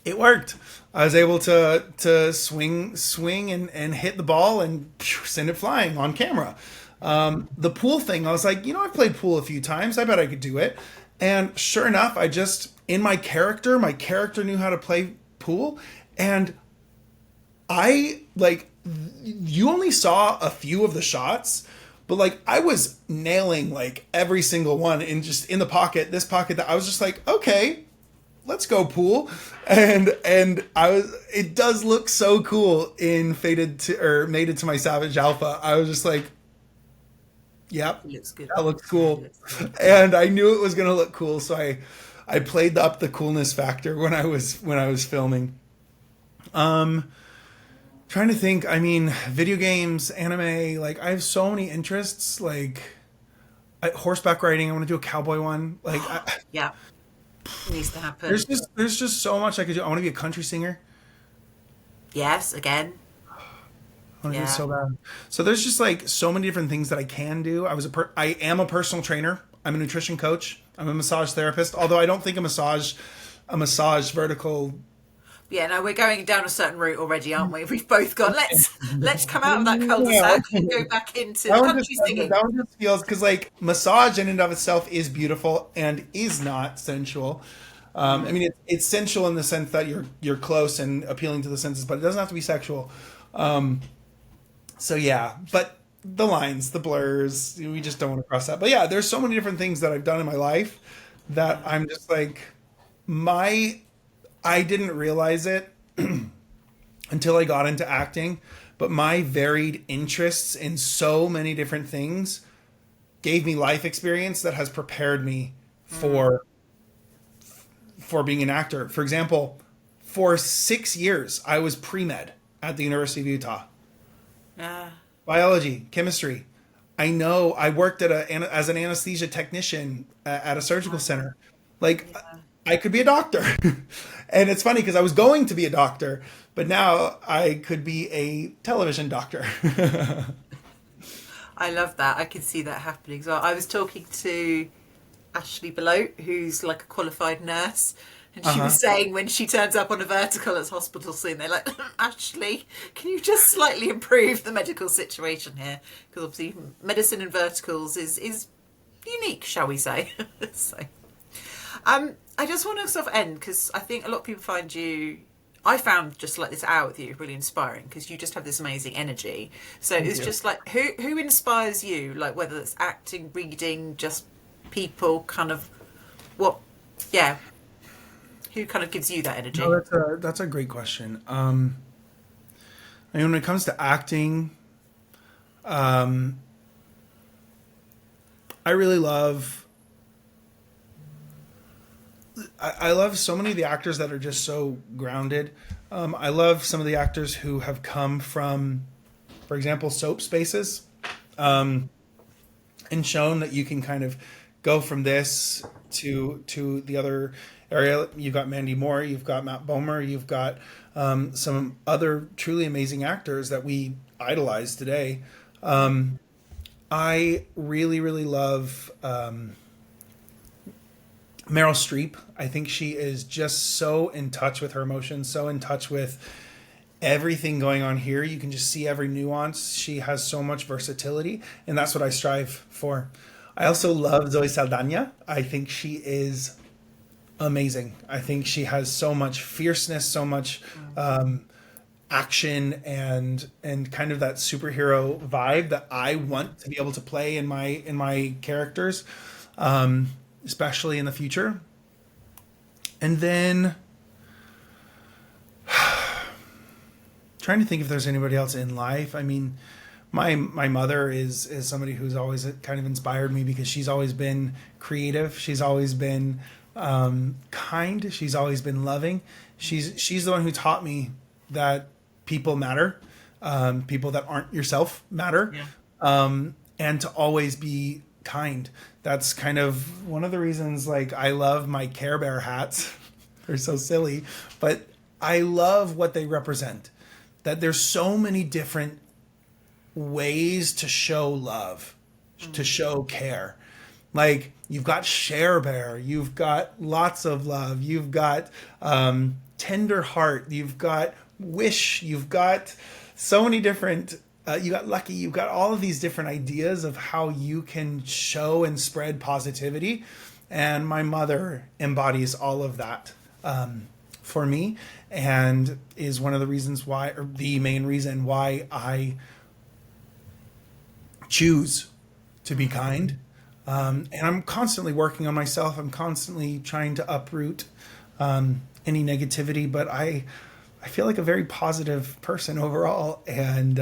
it worked. I was able to swing and hit the ball and send it flying on camera. The pool thing, I was like, I've played pool a few times. I bet I could do it. And sure enough, my character knew how to play pool. And you only saw a few of the shots, but I was nailing every single one in the pocket, this pocket, that I was just like, okay, let's go pool. And it does look so cool in Mated to My Savage Alpha. I was just like, yep, looks good. That looks cool. And I knew it was going to look cool. So I played up the coolness factor when I was filming. Trying to think, video games, anime, I have so many interests, horseback riding. I want to do a cowboy one. Yeah. It needs to happen. There's just so much I could do. I want to be a country singer. Yes, again. I want to do it so bad. So there's just so many different things that I can do. I am a personal trainer. I'm a nutrition coach. I'm a massage therapist. Although I don't think a massage vertical. Yeah, no, we're going down a certain route already, aren't we? We've both gone, let's come out of that cul-de-sac and go back into country singing. That one just feels, because massage in and of itself is beautiful and is not sensual. It's sensual in the sense that you're close and appealing to the senses, but it doesn't have to be sexual. So yeah, but the lines, the blurs, we just don't want to cross that. But yeah, there's so many different things that I've done in my life that I'm just I didn't realize it until I got into acting, but my varied interests in so many different things gave me life experience that has prepared me for being an actor. For example, for 6 years, I was pre-med at the University of Utah. Biology, chemistry. I know I worked as an anesthesia technician at a surgical center. I could be a doctor. And it's funny because I was going to be a doctor, but now I could be a television doctor. I love that. I can see that happening as well. I was talking to Ashley Belote, who's a qualified nurse, and she was saying when she turns up on a vertical at hospital soon, they're like, Ashley, can you just slightly improve the medical situation here? Because obviously medicine in verticals is unique, shall we say. I just want to sort of end, because I think a lot of people I found just this hour with you really inspiring, because you just have this amazing energy. So it's just who inspires you, whether it's acting, reading, just people, who kind of gives you that energy? No, that's a great question. When it comes to acting, I really love. I love so many of the actors that are just so grounded. I love some of the actors who have come from, for example, soap spaces, and shown that you can kind of go from this to the other area. You've got Mandy Moore, you've got Matt Bomer, you've got some other truly amazing actors that we idolize today. I really, really love Meryl Streep. I think she is just so in touch with her emotions, so in touch with everything going on here. You can just see every nuance. She has so much versatility, and that's what I strive for. I also love Zoe Saldana. I think she is amazing. I think she has so much fierceness, so much action, and kind of that superhero vibe that I want to be able to play in my characters, especially in the future. And then trying to think if there's anybody else in life. I mean, my mother is somebody who's always kind of inspired me, because she's always been creative. She's always been kind. She's always been loving. She's the one who taught me that people matter. People that aren't yourself matter. Yeah. And to always be kind. That's kind of one of the reasons, like, I love my Care Bear hats. They're so silly, but I love what they represent. That there's so many different ways to show love, to show care. Like, you've got Share Bear, you've got lots of love, you've got tender heart, you've got wish, you've got so many different, you got lucky, you've got all of these different ideas of how you can show and spread positivity. And my mother embodies all of that for me, and is one of the reasons why, or the main reason why, I choose to be kind. And I'm constantly working on myself. I'm constantly trying to uproot any negativity, but I feel like a very positive person overall, and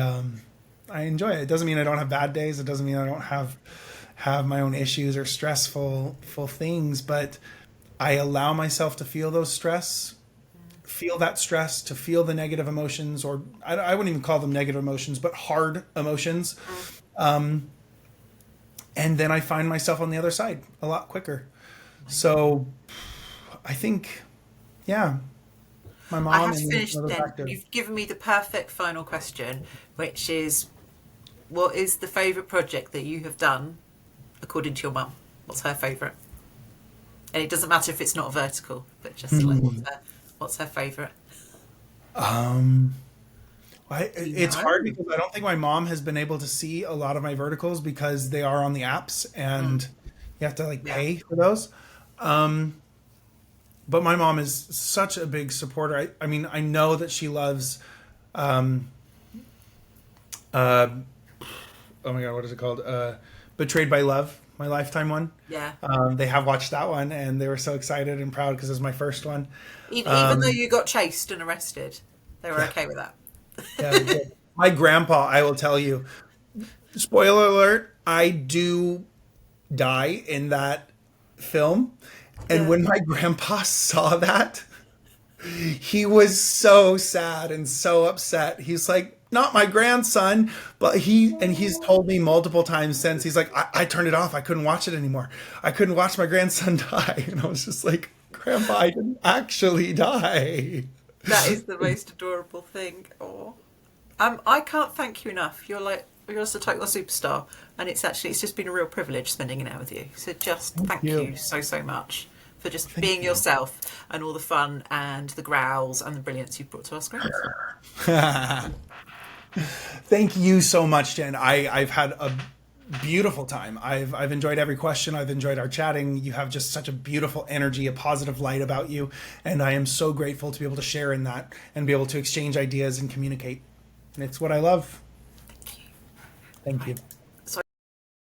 I enjoy it. It doesn't mean I don't have bad days. It doesn't mean I don't have my own issues or stressful things, but I allow myself to feel feel that stress, to feel the negative emotions, or I wouldn't even call them negative emotions, but hard emotions. And then I find myself on the other side a lot quicker. So I think, yeah, my mom. I have and finished another then. factor. You've given me the perfect final question, which is, what is the favourite project that you have done, according to your mum? What's her favourite? And it doesn't matter if it's not vertical, but just like, what's her favourite? It's hard because I don't think my mom has been able to see a lot of my verticals, because they are on the apps, and you have to like pay for those. But my mom is such a big supporter. I mean, I know that she loves, oh my God, what is it called? Betrayed by Love, my Lifetime one. Yeah. They have watched that one, and they were so excited and proud because it was my first one. Even though you got chased and arrested, they were okay with that. Yeah, they did. My grandpa, I will tell you, spoiler alert, I do die in that film. And when my grandpa saw that, he was so sad and so upset. He's like, not my grandson, but he's told me multiple times since, he's like, I turned it off. I couldn't watch it anymore. I couldn't watch my grandson die. And I was just like, Grandpa, I didn't actually die. That is the most adorable thing. Oh, I can't thank you enough. You're just a total superstar, and it's just been a real privilege spending an hour with you. So just thank you so much for just being yourself, and all the fun and the growls and the brilliance you've brought to our screens. Thank you so much, Jen. I've had a beautiful time. I've enjoyed every question. I've enjoyed our chatting. You have just such a beautiful energy, a positive light about you, and I am so grateful to be able to share in that and be able to exchange ideas and communicate. And it's what I love. Thank you. Thank you.